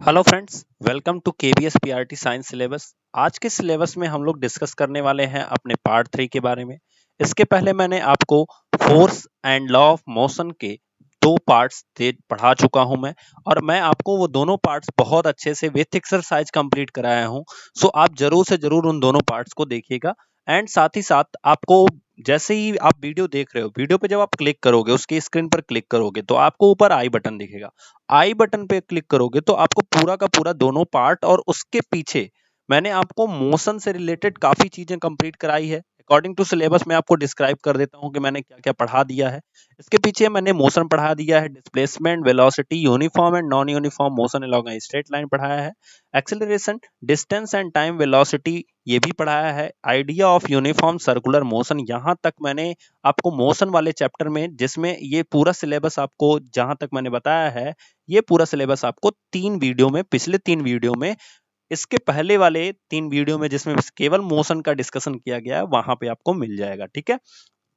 Hello friends, welcome to KBS PRT science syllabus. आज के syllabus में हम लोग डिस्कस करने वाले हैं अपने पार्ट 3 के बारे में। इसके पहले मैंने आपको force and law of motion के दो पार्ट्स दे पढ़ा चुका हूं मैं, और मैं आपको वो दोनों पार्ट्स बहुत अच्छे से विथ एक्सरसाइज कंप्लीट कराया हूं। सो आप जरूर से जरूर उन दोनों पार्ट्स को देखिएगा। एंड साथ ही साथ आपको जैसे ही आप वीडियो देख रहे हो, वीडियो पे जब आप क्लिक करोगे, उसकी स्क्रीन पर क्लिक करोगे तो आपको ऊपर आई बटन दिखेगा। आई बटन पे क्लिक करोगे तो आपको पूरा का पूरा दोनों पार्ट और उसके पीछे मैंने आपको मोशन से रिलेटेड काफी चीजें कंप्लीट कराई है। अकॉर्डिंग टू सिलेबस मैं आपको डिस्क्राइब कर देता हूं कि मैंने क्या क्या पढ़ा दिया है। इसके पीछे मैंने मोशन पढ़ा दिया है, displacement, velocity, uniform and non uniform motion along a straight line पढ़ाया है, acceleration, distance and time velocity ये भी पढ़ाया है, idea of uniform circular motion, यहाँ तक मैंने आपको मोशन वाले चैप्टर में, जिसमें ये पूरा सिलेबस आपको जहां तक मैंने बताया है, ये पूरा सिलेबस आपको पिछले तीन वीडियो में, इसके पहले वाले तीन वीडियो में जिसमें केवल मोशन का डिस्कशन किया गया है, वहां पे आपको मिल जाएगा। ठीक है।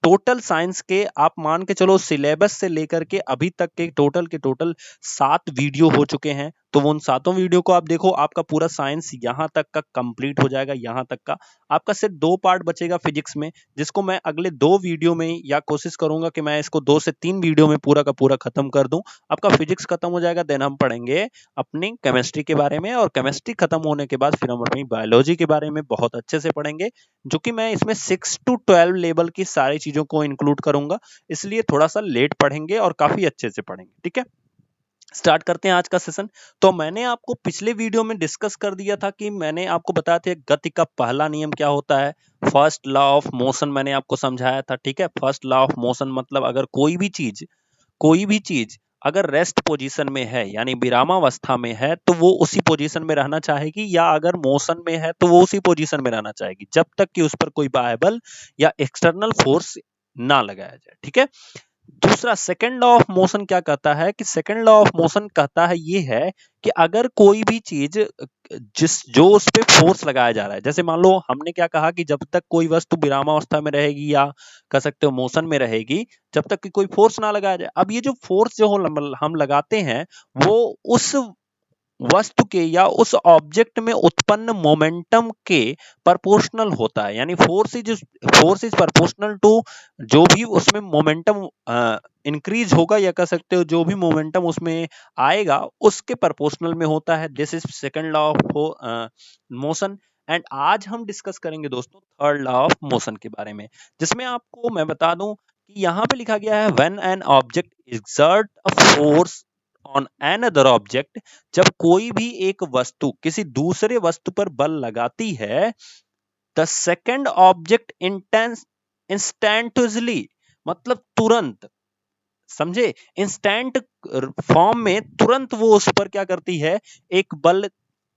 टोटल साइंस के आप मान के चलो, सिलेबस से लेकर के अभी तक के टोटल 7 वीडियो हो चुके हैं। तो वो उन 7 वीडियो को आप देखो, आपका पूरा साइंस यहाँ तक का कंप्लीट हो जाएगा। यहाँ तक का आपका सिर्फ 2 पार्ट बचेगा फिजिक्स में, जिसको मैं अगले 2 वीडियो में, या कोशिश करूंगा कि मैं इसको 2 से 3 वीडियो में पूरा का पूरा खत्म कर दूं। आपका फिजिक्स खत्म हो जाएगा, देन हम पढ़ेंगे अपनी केमिस्ट्री के बारे में, और केमिस्ट्री खत्म होने के बाद फिर हम अपनी बायोलॉजी के बारे में बहुत अच्छे से पढ़ेंगे, जो कि मैं इसमें 6 to 12 लेवल की सारी चीजों को इंक्लूड करूंगा। इसलिए थोड़ा सा लेट पढ़ेंगे और काफी अच्छे से पढ़ेंगे। ठीक है, स्टार्ट करते हैं आज का सेशन। तो मैंने आपको पिछले वीडियो में डिस्कस कर दिया था कि मैंने आपको बताया था गति का पहला नियम क्या होता है, फर्स्ट लॉ ऑफ मोशन मैंने आपको समझाया था। ठीक है, फर्स्ट लॉ ऑफ मोशन मतलब अगर कोई भी चीज अगर रेस्ट पोजीशन में है, यानी विरामावस्था में है, तो वो उसी पोजीशन में रहना चाहेगी, या अगर मोशन में है तो वो उसी पोजीशन में रहना चाहेगी, जब तक कि उस पर कोई बाह्य बल या एक्सटर्नल फोर्स ना लगाया जाए। ठीक है। दूसरा सेकंड लॉ ऑफ मोशन क्या कहता है कि सेकंड लॉ ऑफ मोशन कहता है ये है कि अगर कोई भी चीज जो उस पे फोर्स लगाया जा रहा है, जैसे मान लो हमने क्या कहा कि जब तक कोई वस्तु विरामावस्था में रहेगी, या कह सकते हो मोशन में रहेगी, जब तक कि कोई फोर्स ना लगाया जाए। अब ये जो फोर्स जो हम लगाते हैं, वो उस वस्तु के या उस ऑब्जेक्ट में उत्पन्न मोमेंटम के प्रोपोर्शनल होता है, यानी फोर्स इज प्रोपोर्शनल टू जो भी उसमें मोमेंटम इंक्रीज होगा, या कह सकते हो जो भी मोमेंटम उसमें आएगा उसके प्रोपोर्शनल में होता है। This is second law of motion. And आज हम डिस्कस करेंगे दोस्तों थर्ड लॉ ऑफ मोशन के बारे में, जिसमें आपको मैं बता दूं कि यहाँ पे लिखा गया है when an object exert a force on an other object, जब कोई भी एक वस्तु किसी दूसरे वस्तु पर बल लगाती है, द सेकेंड ऑब्जेक्ट इंस्टेंटली, मतलब तुरंत, समझे, इंस्टेंट फॉर्म में तुरंत वो उस पर क्या करती है, एक बल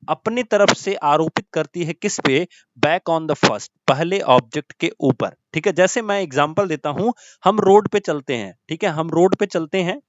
अपनी तरफ से आरोपित करती है। किस पे? बैक ऑन द फर्स्ट, पहले ऑब्जेक्ट के ऊपर। ठीक है, जैसे मैं एग्जांपल देता हूं, हम रोड पे चलते हैं। ठीक है, हम रोड पे चलते हैं,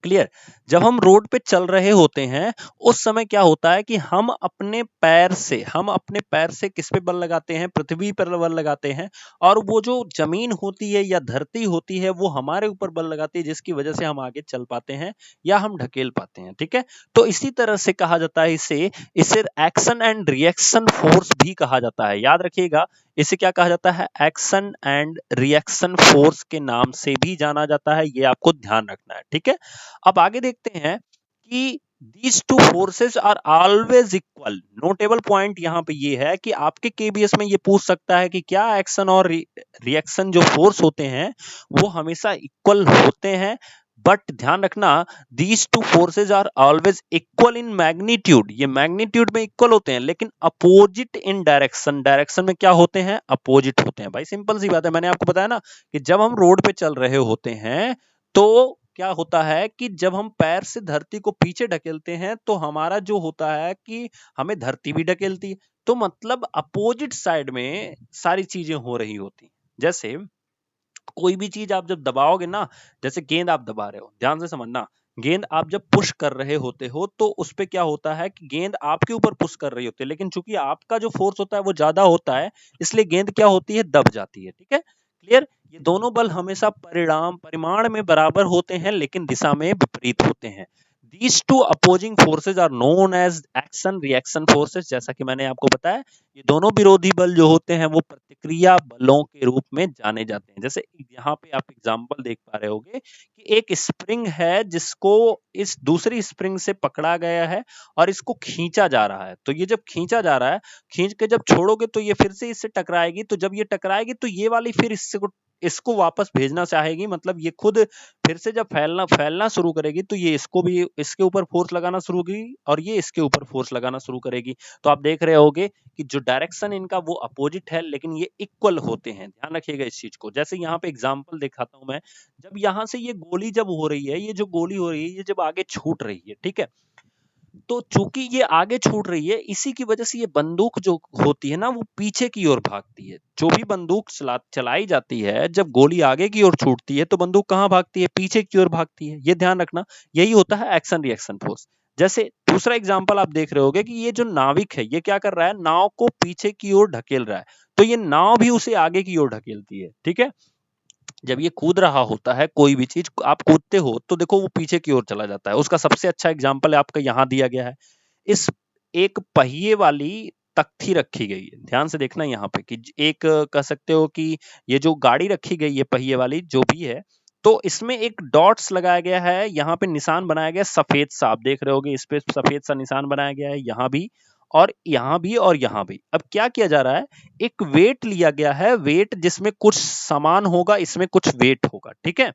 क्लियर। जब हम रोड पे चल रहे होते हैं, उस समय क्या होता है कि हम अपने पैर से किस पे बल लगाते हैं? पृथ्वी पर बल लगाते हैं, और वो जो जमीन होती है या धरती होती है, वो हमारे ऊपर बल लगाती है, जिसकी वजह से हम आगे चल पाते हैं या हम ढकेल पाते हैं। ठीक है, तो इसी तरह से कहा जाता है, इसे इसे एक्शन एंड रिएक्शन फोर्स भी कहा जाता है। याद रखिएगा, इसे क्या कहा जाता है? एक्शन एंड रिएक्शन फोर्स के नाम से भी जाना जाता है, ये आपको ध्यान रखना है। ठीक है, अब आगे देखते हैं कि these two forces are always equal। Notable point यहाँ पे ये है कि आपके केबीएस में ये पूछ सकता है कि क्या एक्शन और रिएक्शन जो फोर्स होते हैं वो हमेशा इक्वल होते हैं। बट ध्यान रखना, these two forces are always equal in magnitude, ये मैग्नीट्यूड में इक्वल होते हैं, लेकिन अपोजिट इन डायरेक्शन, डायरेक्शन में क्या होते हैं? अपोजिट होते हैं। भाई सिंपल सी बात है, मैंने आपको बताया ना कि जब हम रोड पे चल रहे होते हैं, तो क्या होता है कि जब हम पैर से धरती को पीछे ढकेलते हैं, तो हमारा जो होता है कि हमें धरती भी ढकेलती है। तो मतलब अपोजिट साइड में सारी चीजें हो रही होती हैं। जैसे कोई भी चीज आप जब दबाओगे ना, जैसे गेंद आप दबा रहे हो, ध्यान से समझना, गेंद आप जब पुश कर रहे होते हो, तो उस पे क्या होता है कि गेंद आपके ऊपर पुश कर रही होती है, लेकिन चूंकि आपका जो फोर्स होता है वो ज्यादा होता है, इसलिए गेंद क्या होती है? दब जाती है। ठीक है, क्लियर। ये दोनों बल हमेशा परिमाण में बराबर होते हैं, लेकिन दिशा में विपरीत होते हैं। These two opposing forces are known as action reaction forces। जैसा कि मैंने आपको बताया, ये दोनों विरोधी बल जो होते हैं वो प्रतिक्रिया बलों के रूप में जाने जाते हैं। जैसे यहाँ पे आप एग्जांपल देख पा रहे होंगे कि एक स्प्रिंग है जिसको इस दूसरी स्प्रिंग से पकड़ा गया है और इसको खींचा जा रहा है। तो ये जब खींचा जा रहा है, खींच के जब छोड़ोगे तो ये फिर से इससे टकराएगी। तो जब ये टकराएगी तो ये वाली फिर इसको वापस भेजना चाहेगी, मतलब ये खुद फिर से जब फैलना शुरू करेगी तो ये इसको भी इसके ऊपर फोर्स लगाना शुरू करेगी और ये इसके ऊपर फोर्स लगाना शुरू करेगी। तो आप देख रहे होगे कि जो डायरेक्शन इनका वो अपोजिट है, लेकिन ये इक्वल होते हैं। ध्यान रखिएगा इस चीज को। जैसे यहाँ पे एग्जांपल दिखाता हूं मैं। जब यहाँ से ये गोली जब हो रही है, ये जो गोली हो रही है ये जब आगे छूट रही है, ठीक है, तो चूंकि ये आगे छूट रही है, इसी की वजह से ये बंदूक जो होती है ना वो पीछे की ओर भागती है। जो भी बंदूक चलाई जाती है, जब गोली आगे की ओर छूटती है तो बंदूक कहाँ भागती है? पीछे की ओर भागती है। ये ध्यान रखना, यही होता है एक्शन रिएक्शन फोर्स। जैसे दूसरा एग्जाम्पल आप देख रहे होगे कि ये जो नाविक है ये क्या कर रहा है? नाव को पीछे की ओर ढकेल रहा है, तो ये नाव भी उसे आगे की ओर ढकेलती है, ठीक है। जब ये कूद रहा होता है, कोई भी चीज आप कूदते हो तो देखो वो पीछे की ओर चला जाता है। उसका सबसे अच्छा एग्जाम्पल आपका यहाँ दिया गया है। इस एक पहिए वाली तख्ती रखी गई है, ध्यान से देखना यहाँ पे कि एक कह सकते हो कि ये जो गाड़ी रखी गई है पहिए वाली जो भी है, तो इसमें एक डॉट्स लगाया गया है, यहाँ पे निशान बनाया गया सफेद सा। आप देख रहे होगे इस पे सफेद सा निशान बनाया गया है, यहाँ भी और यहाँ भी और यहाँ भी। अब क्या किया जा रहा है? एक वेट लिया गया है, वेट जिसमें कुछ सामान होगा, इसमें कुछ वेट होगा, ठीक है।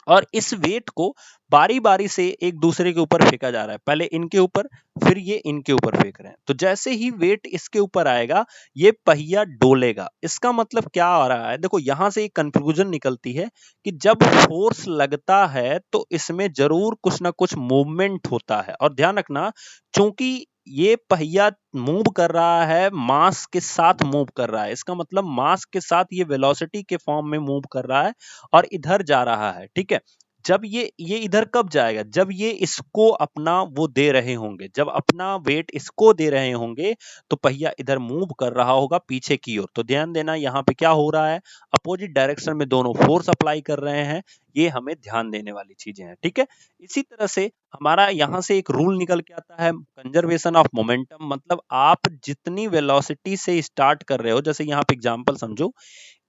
और इस वेट को बारी बारी से एक दूसरे के ऊपर फेंका जा रहा है। पहले इनके ऊपर, फिर ये इनके ऊपर फेंक रहे हैं। तो जैसे ही वेट इसके ऊपर आएगा ये पहिया डोलेगा। इसका मतलब क्या आ रहा है? देखो यहां से एक कंक्लूजन निकलती है कि जब फोर्स लगता है तो इसमें जरूर कुछ ना कुछ मूवमेंट होता है। और ध्यान रखना, चूंकि ये पहिया मूव कर रहा है, मास के साथ मूव कर रहा है, इसका मतलब मास के साथ ये वेलोसिटी के फॉर्म में मूव कर रहा है और इधर जा रहा है, ठीक है। जब ये इधर कब जाएगा? जब ये इसको अपना वो दे रहे होंगे, जब अपना वेट इसको दे रहे होंगे तो पहिया इधर मूव कर रहा होगा पीछे की ओर। तो ध्यान देना यहाँ पे क्या हो रहा है? अपोजिट डायरेक्शन में दोनों फोर्स अप्लाई कर रहे हैं। ये हमें ध्यान देने वाली चीजें हैं, ठीक है। इसी तरह से हमारा यहाँ से एक रूल निकल के आता है, कंजर्वेशन ऑफ मोमेंटम। मतलब आप जितनी वेलोसिटी से स्टार्ट कर रहे हो, जैसे यहाँ पे एग्जांपल समझो,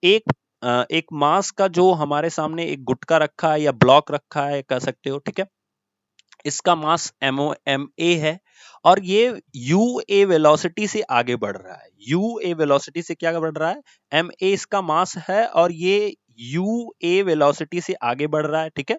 एक एक मास का जो हमारे सामने एक गुटका रखा है या ब्लॉक रखा है कह सकते हो, ठीक है। इसका मास एम ए है और ये यू ए वेलोसिटी से आगे बढ़ रहा है। यू ए वेलोसिटी से क्या बढ़ रहा है? एम ए इसका मास है और ये यू ए वेलोसिटी से आगे बढ़ रहा है, ठीक है।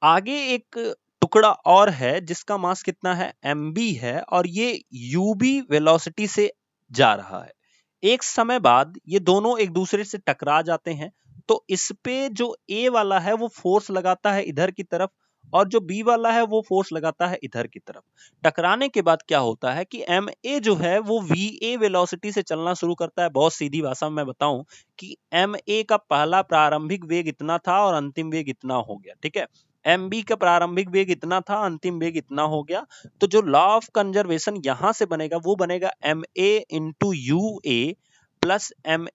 आगे एक टुकड़ा और है जिसका मास कितना है? एम बी है और ये यू बी वेलोसिटी से जा रहा है। एक समय बाद ये दोनों एक दूसरे से टकरा जाते हैं, तो इस पे जो ए वाला है वो फोर्स लगाता है इधर की तरफ और जो बी वाला है वो फोर्स लगाता है इधर की तरफ। टकराने के बाद क्या होता है कि एम ए जो है वो वी ए वेलोसिटी से चलना शुरू करता है। बहुत सीधी भाषा में मैं बताऊं कि एम ए का पहला प्रारंभिक वेग इतना था और अंतिम वेग इतना हो गया, ठीक है। एम बी का प्रारंभिक वेग इतना था, अंतिम वेग इतना हो गया। तो जो लॉ ऑफ कंजर्वेशन यहां से बनेगा वो बनेगा M A into U A plus M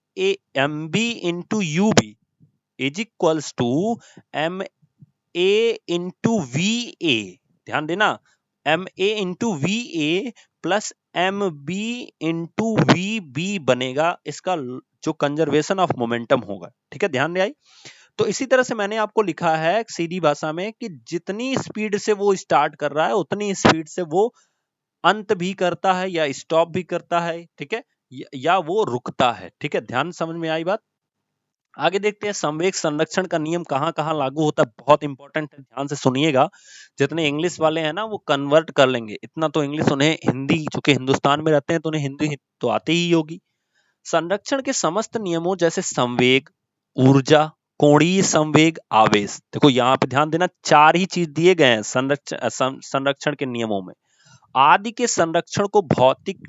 B into U B is equals to M A into V A. ध्यान देना, M A into V A plus M B into V B बनेगा इसका जो कंजर्वेशन ऑफ मोमेंटम होगा, ठीक है। ध्यान दे आई। तो इसी तरह से मैंने आपको लिखा है सीधी भाषा में कि जितनी स्पीड से वो स्टार्ट कर रहा है उतनी स्पीड से वो अंत भी करता है या स्टॉप भी करता है, ठीक है, या वो रुकता है, ठीक है। ध्यान समझ में आई बात? आगे देखते हैं संवेग संरक्षण का नियम कहाँ कहाँ लागू होता है। बहुत इंपॉर्टेंट है, ध्यान से सुनिएगा। जितने इंग्लिश वाले हैं ना वो कन्वर्ट कर लेंगे, इतना तो इंग्लिश उन्हें हिंदी, चूंकि हिंदुस्तान में रहते हैं तो उन्हें हिंदी तो आती ही होगी। संरक्षण के समस्त नियमों जैसे संवेग, ऊर्जा, कोणीय संवेग, आवेश, देखो यहाँ पे ध्यान देना, चार ही चीज दिए गए हैं संरक्षण के नियमों में। आदि के संरक्षण को भौतिक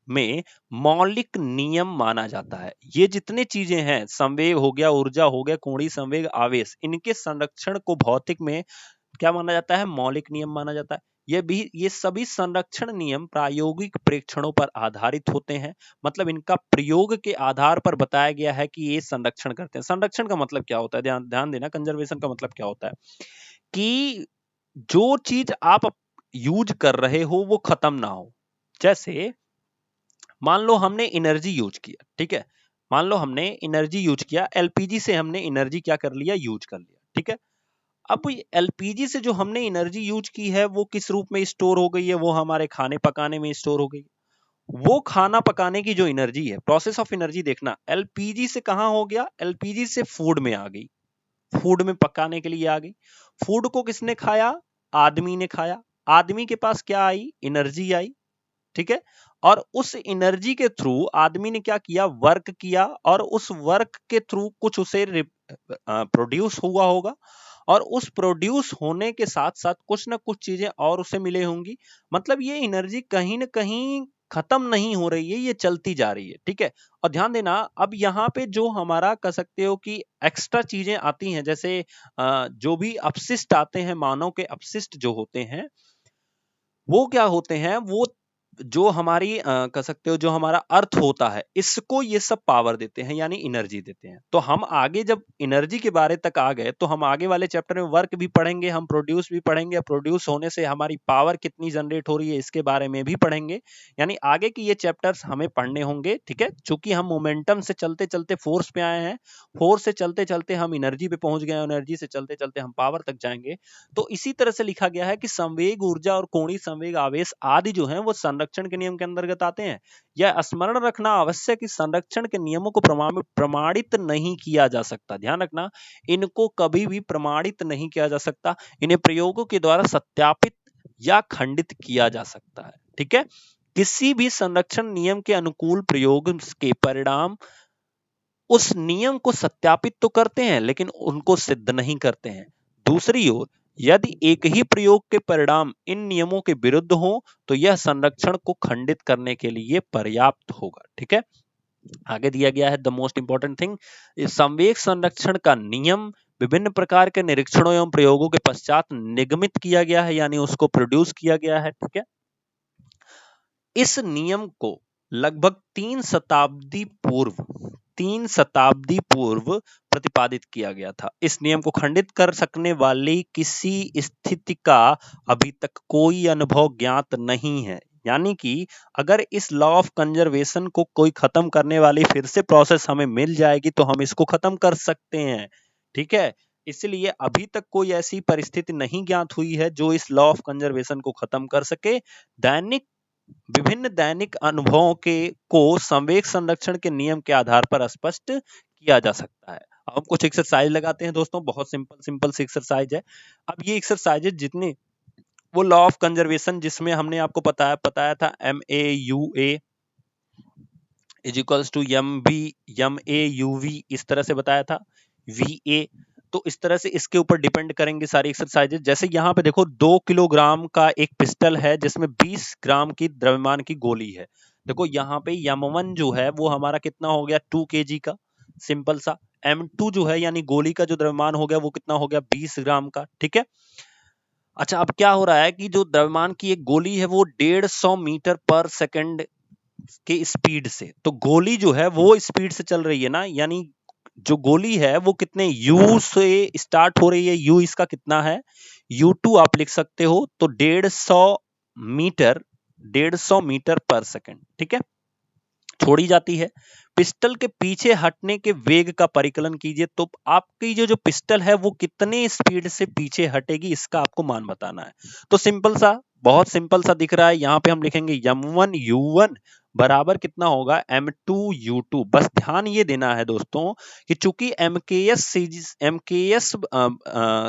में मौलिक नियम माना जाता है। ये जितने चीजें हैं, संवेग हो गया, ऊर्जा हो गया, कोणीय संवेग, आवेश, इनके संरक्षण को भौतिक में क्या माना जाता है? मौलिक नियम माना जाता है। ये सभी संरक्षण नियम प्रायोगिक परीक्षणों पर आधारित होते हैं। मतलब इनका प्रयोग के आधार पर बताया गया है कि ये संरक्षण करते हैं। संरक्षण का मतलब क्या होता है? ध्यान ध्यान देना, कंजर्वेशन का मतलब क्या होता है कि जो चीज आप यूज कर रहे हो वो खत्म ना हो। जैसे मान लो हमने एनर्जी यूज किया, ठीक है, मान लो हमने एनर्जी यूज किया, एलपीजी से हमने एनर्जी क्या कर लिया, यूज कर लिया, ठीक है। अब एलपीजी से जो हमने एनर्जी यूज की है वो किस रूप में स्टोर हो गई है, वो हमारे खाने पकाने में स्टोर हो गई। वो खाना पकाने की जो एनर्जी है, प्रोसेस ऑफ एनर्जी देखना, एलपीजी से कहां हो गया, एलपीजी से फूड में आ गई, फूड में पकाने के लिए आ गई। फूड को किसने खाया, आदमी ने खाया। आदमी के पास क्या आई, एनर्जी आई, ठीक है। और उस एनर्जी के थ्रू आदमी ने क्या किया, वर्क किया, और उस वर्क के थ्रू कुछ उसे प्रोड्यूस हुआ होगा, और उस प्रोड्यूस होने के साथ साथ कुछ ना कुछ चीजें और उसे मिले होंगी। मतलब ये एनर्जी कहीं ना कहीं खत्म नहीं हो रही है, ये चलती जा रही है, ठीक है। और ध्यान देना, अब यहाँ पे जो हमारा कह सकते हो कि एक्स्ट्रा चीजें आती हैं, जैसे जो भी अपशिष्ट आते हैं, मानव के अपशिष्ट जो होते हैं, वो क्या होते हैं, वो जो हमारी कह सकते हो जो हमारा अर्थ होता है, इसको ये सब पावर देते हैं, यानी एनर्जी देते हैं। तो हम आगे जब एनर्जी के बारे तक आ गए तो हम आगे वाले चैप्टर में वर्क भी पढ़ेंगे, हम प्रोड्यूस भी पढ़ेंगे, प्रोड्यूस होने से हमारी पावर कितनी जनरेट हो रही है इसके बारे में भी पढ़ेंगे। यानी आगे की ये चैप्टर्स हमें पढ़ने होंगे, ठीक है। चूंकि हम मोमेंटम से चलते चलते फोर्स पे आए हैं, फोर्स से चलते चलते हम एनर्जी पे पहुंच गए, एनर्जी से चलते चलते हम पावर तक जाएंगे। तो इसी तरह से लिखा गया है कि संवेग ऊर्जा और कोणीय संवेग आवेश आदि जो हैं वो संरक्षण के नियम के अंतर्गत आते हैं। यह स्मरण रखना आवश्यक कि संरक्षण के नियमों को प्रमाणित नहीं किया जा सकता, ध्यान रखना, इनको कभी भी प्रमाणित नहीं किया जा सकता, इन्हें प्रयोगों के द्वारा सत्यापित या खंडित किया जा सकता है, ठीक है। किसी भी संरक्षण नियम के अनुकूल प्रयोग के परिणाम उस नियम को सत्यापित तो करते हैं लेकिन उनको सिद्ध नहीं करते हैं। दूसरी ओर यदि एक ही प्रयोग के परिणाम इन नियमों के विरुद्ध हो तो यह संरक्षण को खंडित करने के लिए पर्याप्त होगा, ठीक है। आगे दिया गया है द मोस्ट इंपॉर्टेंट थिंग, संवेग संरक्षण का नियम विभिन्न प्रकार के निरीक्षणों एवं प्रयोगों के पश्चात निगमित किया गया है, यानी उसको प्रोड्यूस किया गया है, ठीक है। इस नियम को लगभग 3 शताब्दी पूर्व प्रतिपादित किया गया था। इस नियम को खंडित कर सकने वाली किसी स्थिति का अभी तक कोई अनुभव ज्ञात नहीं है। यानी कि अगर इस लॉ ऑफ कंजर्वेशन को कोई खत्म करने वाली फिर से प्रोसेस हमें मिल जाएगी तो हम इसको खत्म कर सकते हैं, ठीक है। इसलिए अभी तक कोई ऐसी परिस्थिति नहीं ज्ञात हुई है जो इस लॉ ऑफ कंजर्वेशन को खत्म कर सके। दैनिक विभिन्न दैनिक अनुभवों के को संवेग संरक्षण के नियम के आधार पर स्पष्ट किया जा सकता है। अब हम कुछ एक्सरसाइज लगाते हैं दोस्तों, बहुत सिंपल सिंपल सी एक्सरसाइज है। अब ये एक्सरसाइजेज जितने, वो लॉ ऑफ कंजर्वेशन जिसमें हमने आपको बताया था MAUA is equals to MAUV, इस तरह से बताया था, VA। तो इस तरह से इसके ऊपर डिपेंड करेंगे सारी एक्सरसाइजेज। जैसे यहाँ पे देखो 2 किलोग्राम का एक पिस्टल है जिसमें 20 ग्राम की द्रव्यमान की गोली है। देखो यहाँ पे M1 जो है वो हमारा कितना हो गया, 2 kg का, सिंपल सा। M2 जो है यानी गोली का जो द्रव्यमान हो गया वो कितना हो गया, 20 ग्राम का, ठीक है। अच्छा, अब क्या हो रहा है कि जो द्रव्यमान की एक गोली है वो 150 मीटर पर सेकंड के स्पीड से, तो गोली जो है वो स्पीड से चल रही है ना, यानी जो गोली है वो कितने U से स्टार्ट हो रही है, U इसका कितना है, U2 आप लिख सकते हो, तो 150 मीटर पर सेकंड, ठीक है, छोड़ी जाती है। पिस्टल के पीछे हटने के वेग का परिकलन कीजिए, तो आपकी जो जो पिस्टल है वो कितने स्पीड से पीछे हटेगी इसका आपको मान बताना है। तो सिंपल सा, बहुत सिंपल सा दिख रहा है, यहाँ पे हम लिखेंगे M1U1 बराबर कितना होगा, M2U2। बस ध्यान ये देना है दोस्तों कि चूंकि एमकेएस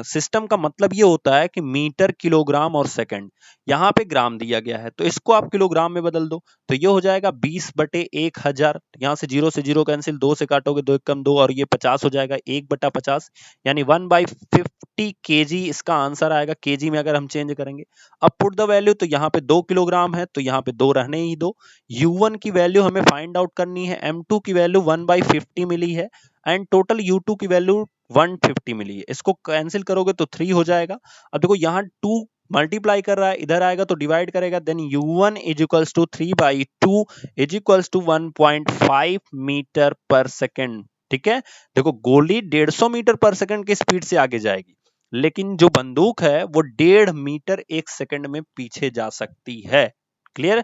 सिस्टम का मतलब ये होता है कि मीटर, किलोग्राम और सेकंड, यहाँ पे ग्राम दिया गया है तो इसको आप किलोग्राम में बदल दो, तो ये हो जाएगा 20/1000। यहाँ से जीरो कैंसिल, 2 से काटोगे 2 एक कम 2, और ये 50 हो जाएगा, 1/50, यानी 1/50 kg इसका आंसर आएगा। केजी में अगर हम चेंज करेंगे, अब पुट द वैल्यू, तो यहाँ पे 2 किलोग्राम है तो यहाँ पे 2 रहने ही दो। U1 की वैल्यू हमें फाइंड आउट करनी है, M2 की वैल्यू 1/50 मिली है, एंड टोटल U2 की वैल्यू 150 मिली है। इसको कैंसिल करोगे तो 3 हो जाएगा। अब देखो यहाँ 2 मल्टीप्लाई कर रहा है, इधर आएगा तो डिवाइड करेगा, then U1 is equals to 3/2 is equals to 1.5 metre per second, ठीक है। देखो गोली 150 मीटर पर सेकंड की स्पीड से आगे जाएगी, लेकिन जो बंदूक है वो 1.5 मीटर 1 सेकंड में पीछे जा सकती है। क्लियर?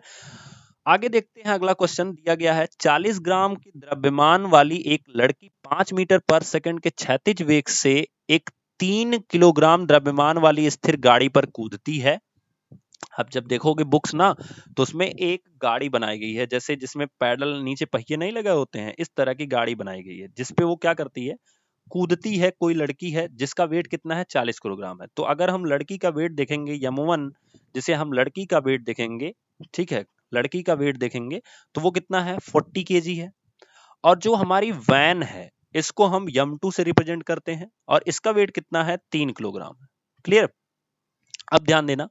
आगे देखते हैं, अगला क्वेश्चन दिया गया है 40 ग्राम की द्रव्यमान वाली एक लड़की 5 मीटर पर सेकंड के क्षैतिज वेग से एक 3 किलोग्राम द्रव्यमान वाली स्थिर गाड़ी पर कूदती है। अब जब देखोगे बुक्स ना, तो उसमें एक गाड़ी बनाई गई है, जैसे जिसमें पैडल नीचे पहिए नहीं लगे होते हैं, इस तरह की गाड़ी बनाई गई है जिसपे वो क्या करती है, कूदती है। कोई लड़की है जिसका वेट कितना है, 40 किलोग्राम है। तो अगर हम लड़की का वेट देखेंगे यम1, जिसे हम लड़की का वेट देखेंगे, ठीक है, लड़की का वेट देखेंगे तो वो कितना है, 40 केजी है। और जो हमारी वैन है इसको हम यम2 से रिप्रेजेंट करते हैं और इसका वेट कितना है, 3 किलोग्राम है। क्लियर? अब ध्यान देना,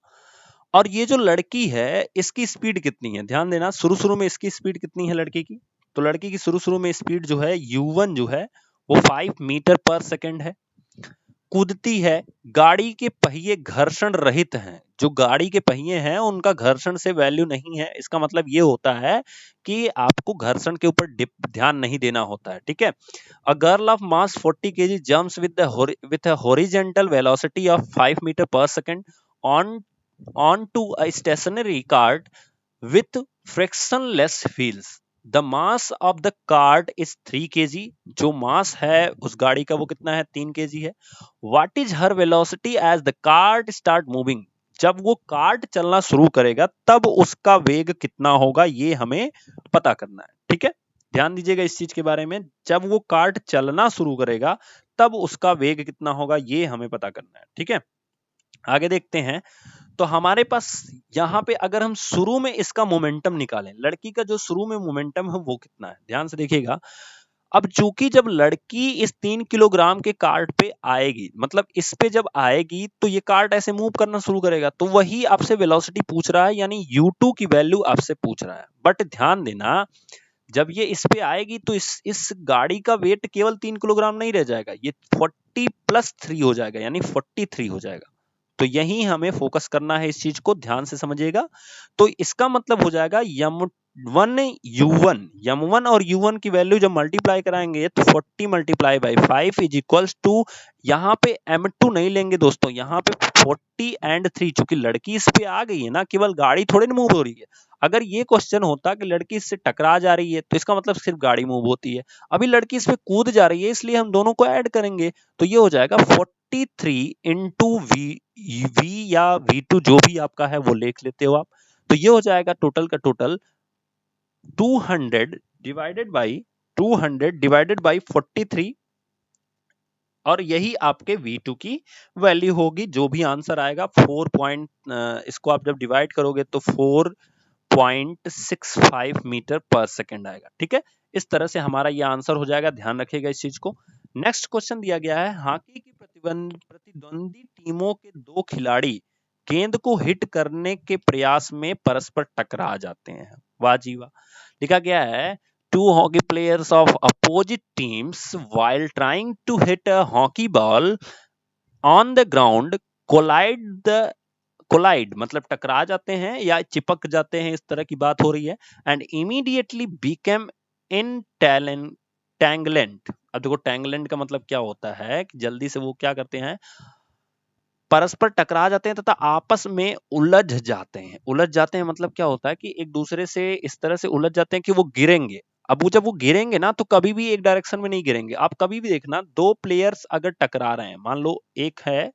और ये जो लड़की है इसकी स्पीड कितनी है, ध्यान देना, शुरू शुरू में इसकी स्पीड कितनी है लड़की की, तो लड़की की शुरू शुरू में स्पीड जो है u1 जो है वो 5 मीटर पर सेकंड है। कूदती है, गाड़ी के पहिए घर्षण रहित हैं, जो गाड़ी के पहिए हैं उनका घर्षण से वैल्यू नहीं है। इसका मतलब ये होता है कि आपको घर्षण के ऊपर ध्यान नहीं देना होता है, ठीक है। A girl of mass 40 kg jumps with a horizontal velocity of 5 metre per second on onto a stationary cart with frictionless wheels. The mass of the cart is 3 kg. जो मास है उस गाड़ी का वो कितना है, 3 kg है। What is her velocity as the cart start moving? जब वो कार्ट चलना शुरू करेगा तब उसका वेग कितना होगा, ये हमें पता करना है, ठीक है। ध्यान दीजिएगा इस चीज के बारे में, जब वो कार्ट चलना शुरू करेगा तब उसका वेग कितना होगा, ये हमें पता करना है, ठीक है। आगे देखते हैं, तो हमारे पास यहाँ पे अगर हम शुरू में इसका मोमेंटम निकालें, लड़की का जो शुरू में मोमेंटम है वो कितना है, ध्यान से देखिएगा। अब चूंकि जब लड़की इस 3 किलोग्राम के कार्ट पे आएगी, मतलब इस पे जब आएगी तो ये कार्ट ऐसे मूव करना शुरू करेगा, तो वही आपसे वेलोसिटी पूछ रहा है, यानी u2 की वैल्यू आपसे पूछ रहा है। बट ध्यान देना, जब ये इस पे आएगी तो इस गाड़ी का वेट केवल 3 किलोग्राम नहीं रह जाएगा, ये 40 प्लस 3 हो जाएगा, यानी 43 हो जाएगा। तो यही हमें फोकस करना है, इस चीज को ध्यान से समझिएगा। तो इसका मतलब हो जाएगा यम1 और u1 की वैल्यू जब मल्टीप्लाई कराएंगे तो 40 multiply by 5 is equals to, यहाँ पे m2 नहीं लेंगे दोस्तों, यहाँ पे 40 एंड 3, चूंकि लड़की इस पे आ गई है ना, केवल गाड़ी थोड़ी ना मूव हो रही है। अगर ये क्वेश्चन होता कि लड़की इससे टकरा जा रही है तो इसका मतलब सिर्फ गाड़ी मूव होती है, अभी लड़की इस पे कूद जा रही है इसलिए हम दोनों को ऐड करेंगे, तो ये हो जाएगा 43 इंटू वी या v2 जो भी आपका है वो लिख लेते हो आप। तो ये हो जाएगा टोटल का टोटल 200 डिवाइडेड बाई 43, और यही आपके v2 की वैल्यू होगी। जो भी आंसर आएगा 4 पॉइंट, इसको आप जब डिवाइड करोगे तो 4.65 मीटर पर सेकंड आएगा, ठीक है। इस तरह से हमारा ये आंसर हो जाएगा, ध्यान रखिएगा इस चीज को। नेक्स्ट क्वेश्चन दिया गया है, हॉकी की प्रतिद्वंदी टीमों के दो खिलाड़ी गेंद को हिट करने के प्रयास में परस्पर टकरा जाते हैं। वाह जी वाह। लिखा गया है, two hockey players of opposite teams while trying to hit a hockey ball on the ground collide मतलब टकरा जाते हैं या चिपक जाते हैं, इस तरह की बात हो रही है। And immediately became entangled। अब देखो टैंगलेंट का मतलब क्या होता है कि जल्दी से वो क्या करते हैं, परस्पर टकरा जाते हैं तथा आपस में उलझ जाते हैं। उलझ जाते हैं मतलब क्या होता है कि एक दूसरे से इस तरह से उलझ जाते हैं कि वो गिरेंगे। अब वो जब वो गिरेंगे ना तो कभी भी एक डायरेक्शन में नहीं गिरेंगे। आप कभी भी देखना, दो प्लेयर्स अगर टकरा रहे हैं, मान लो एक है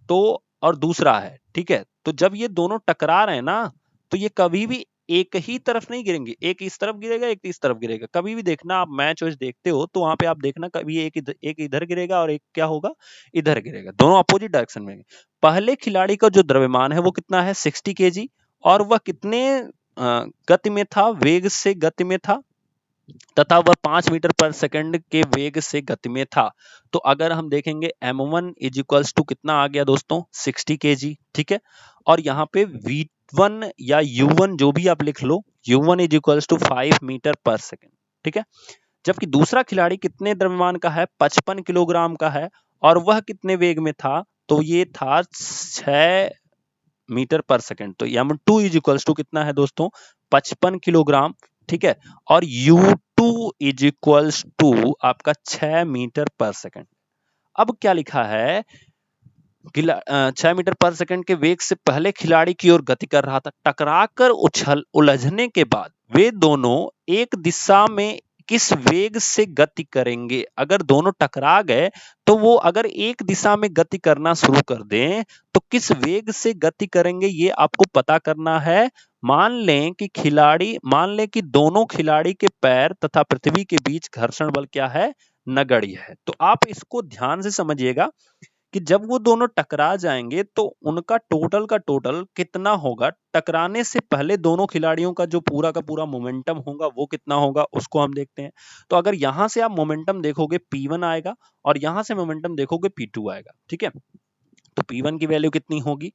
तो और दूसरा है, ठीक है, तो जब ये दोनों टकरा रहे हैं ना तो ये कभी भी एक ही तरफ नहीं गिरेंगे, एक इस तरफ गिरेगा एक इस तरफ गिरेगा। कभी भी देखना, आप मैच वैच देखते हो तो वहां पे आप देखना कभी एक इधर गिरेगा और एक क्या होगा, इधर गिरेगा, दोनों अपोजिट डायरेक्शन में। पहले खिलाड़ी का जो द्रव्यमान है वो कितना है, 60 केजी, और वह कितने गति में था, वेग से गति में था, तथा वह 5 मीटर पर सेकंड के वेग से गति में था। तो अगर हम देखेंगे m1 इज इक्वल्स टू कितना आ गया दोस्तों, 60 kg, ठीक है। और यहाँ पे v1 या u1 जो भी आप लिख लो, u1 is equals to 5 metre per second, ठीक है। जबकि दूसरा खिलाड़ी कितने द्रव्यमान का है, 55 किलोग्राम का है, और वह कितने वेग में था, तो ये था 6 मीटर पर सेकंड। तो m2 इज इक्वल्स टू कितना है दोस्तों, 55 किलोग्राम, ठीक है। और u2 इज इक्वल्स टू आपका 6 मीटर पर सेकंड। अब क्या लिखा है, 6 मीटर पर सेकंड के वेग से पहले खिलाड़ी की ओर गति कर रहा था। टकराकर उलझने के बाद वे दोनों एक दिशा में किस वेग से गति करेंगे? अगर दोनों टकरा गए तो वो अगर एक दिशा में गति करना शुरू कर दें तो किस वेग से गति करेंगे ये आपको पता करना है। मान लें कि दोनों खिलाड़ी के पैर तथा पृथ्वी के बीच घर्षण बल क्या है? नगण्य है। तो आप इसको ध्यान से समझिएगा कि जब वो दोनों टकरा जाएंगे तो उनका टोटल का टोटल कितना होगा। टकराने से पहले दोनों खिलाड़ियों का जो पूरा का पूरा मोमेंटम होगा वो कितना होगा उसको हम देखते हैं। तो अगर यहां से आप मोमेंटम देखोगे P1 आएगा और यहां से मोमेंटम देखोगे P2 आएगा। ठीक है, तो P1 की वैल्यू कितनी होगी?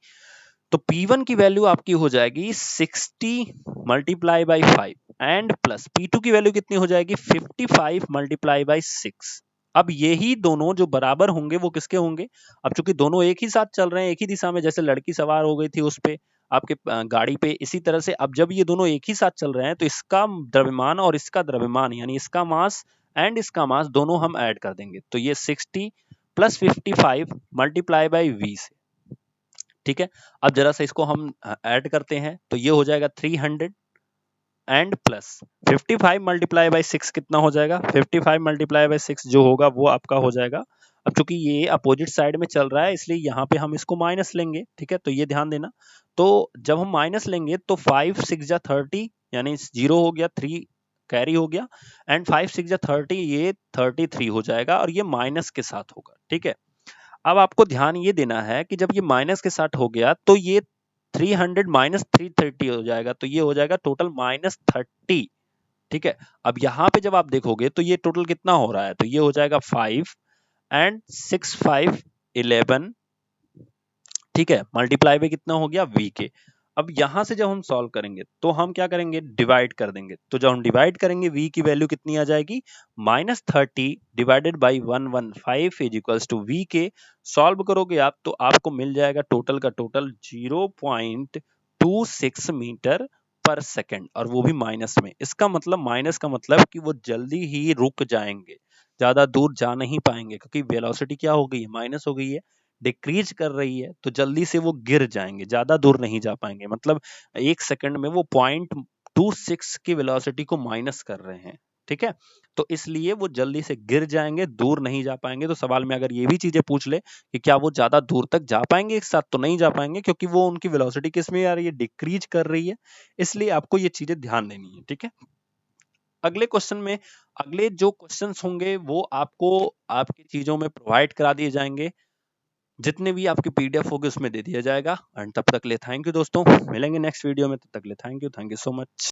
तो P1 की वैल्यू आपकी हो जाएगी 60 multiply by 5 and plus P2 की वैल्यू कितनी हो जाएगी 55 मल्टीप्लाई बाई 6। अब यही दोनों जो बराबर होंगे वो किसके होंगे? अब चूंकि दोनों एक ही साथ चल रहे हैं एक ही दिशा में, जैसे लड़की सवार हो गई थी उस पे आपके गाड़ी पे, इसी तरह से अब जब ये दोनों एक ही साथ चल रहे हैं तो इसका द्रव्यमान और इसका द्रव्यमान यानी इसका मास एंड इसका मास दोनों हम ऐड कर देंगे। तो ये 60 प्लस 55 मल्टीप्लाई बाई V से। ठीक है, अब जरा सा इसको हम ऐड करते हैं तो ये हो जाएगा 300 एंड प्लस 55 मल्टीप्लाई बाई 6 कितना हो जाएगा? 55 मल्टीप्लाई बाई 6 जो होगा वो आपका हो जाएगा। अब चूंकि ये अपोजिट साइड में चल रहा है इसलिए यहाँ पे हम इसको माइनस लेंगे। ठीक है, तो ये ध्यान देना। तो जब हम माइनस लेंगे तो 5 6 जा 30 यानी 0 हो गया, 3 कैरी हो गया एंड 5 6 जा 30 ये 33 हो जाएगा और ये माइनस के साथ होगा। ठीक है, अब आपको ध्यान ये देना है कि जब ये माइनस के साथ हो गया तो ये 300 माइनस 330 हो जाएगा, तो ये हो जाएगा टोटल -30। ठीक है, अब यहाँ पे जब आप देखोगे तो ये टोटल कितना हो रहा है? तो ये हो जाएगा 5 एंड 6 5 11। ठीक है, मल्टीप्लाई में कितना हो गया V के। अब यहां से जब हम सॉल्व करेंगे तो हम क्या करेंगे? डिवाइड कर देंगे। तो जब हम डिवाइड करेंगे V की वैल्यू कितनी आ जाएगी? -30 divided by 115 is equals to V के। सॉल्व करोगे आप तो आपको मिल जाएगा टोटल का टोटल 0.26 मीटर पर सेकंड और वो भी माइनस में। इसका मतलब माइनस का मतलब कि वो जल्दी ही रुक जाएंगे, ज्यादा दूर जा नहीं पाएंगे क्योंकि वेलोसिटी क्या हो गई है? माइनस हो गई है, डिक्रीज कर रही है, तो जल्दी से वो गिर जाएंगे, ज्यादा दूर नहीं जा पाएंगे। मतलब 1 सेकंड में वो 0.26 की वेलोसिटी को माइनस कर रहे हैं। ठीक है, तो इसलिए वो जल्दी से गिर जाएंगे, दूर नहीं जा पाएंगे। तो सवाल में अगर ये भी चीजें पूछ ले कि क्या वो ज्यादा दूर तक जा पाएंगे एक साथ, तो नहीं जा पाएंगे क्योंकि वो उनकी वेलोसिटी किस में आ रही है? डिक्रीज कर रही है। इसलिए आपको ये चीजें ध्यान देनी है। ठीक है, अगले क्वेश्चन में अगले जो क्वेश्चंस होंगे वो आपको आपकी चीजों में प्रोवाइड करा दिए जाएंगे, जितने भी आपके PDF होंगे उसमें दे दिया जाएगा। एंड तब तक ले थैंक यू दोस्तों, मिलेंगे नेक्स्ट वीडियो में। तब तक ले थैंक यू सो मच।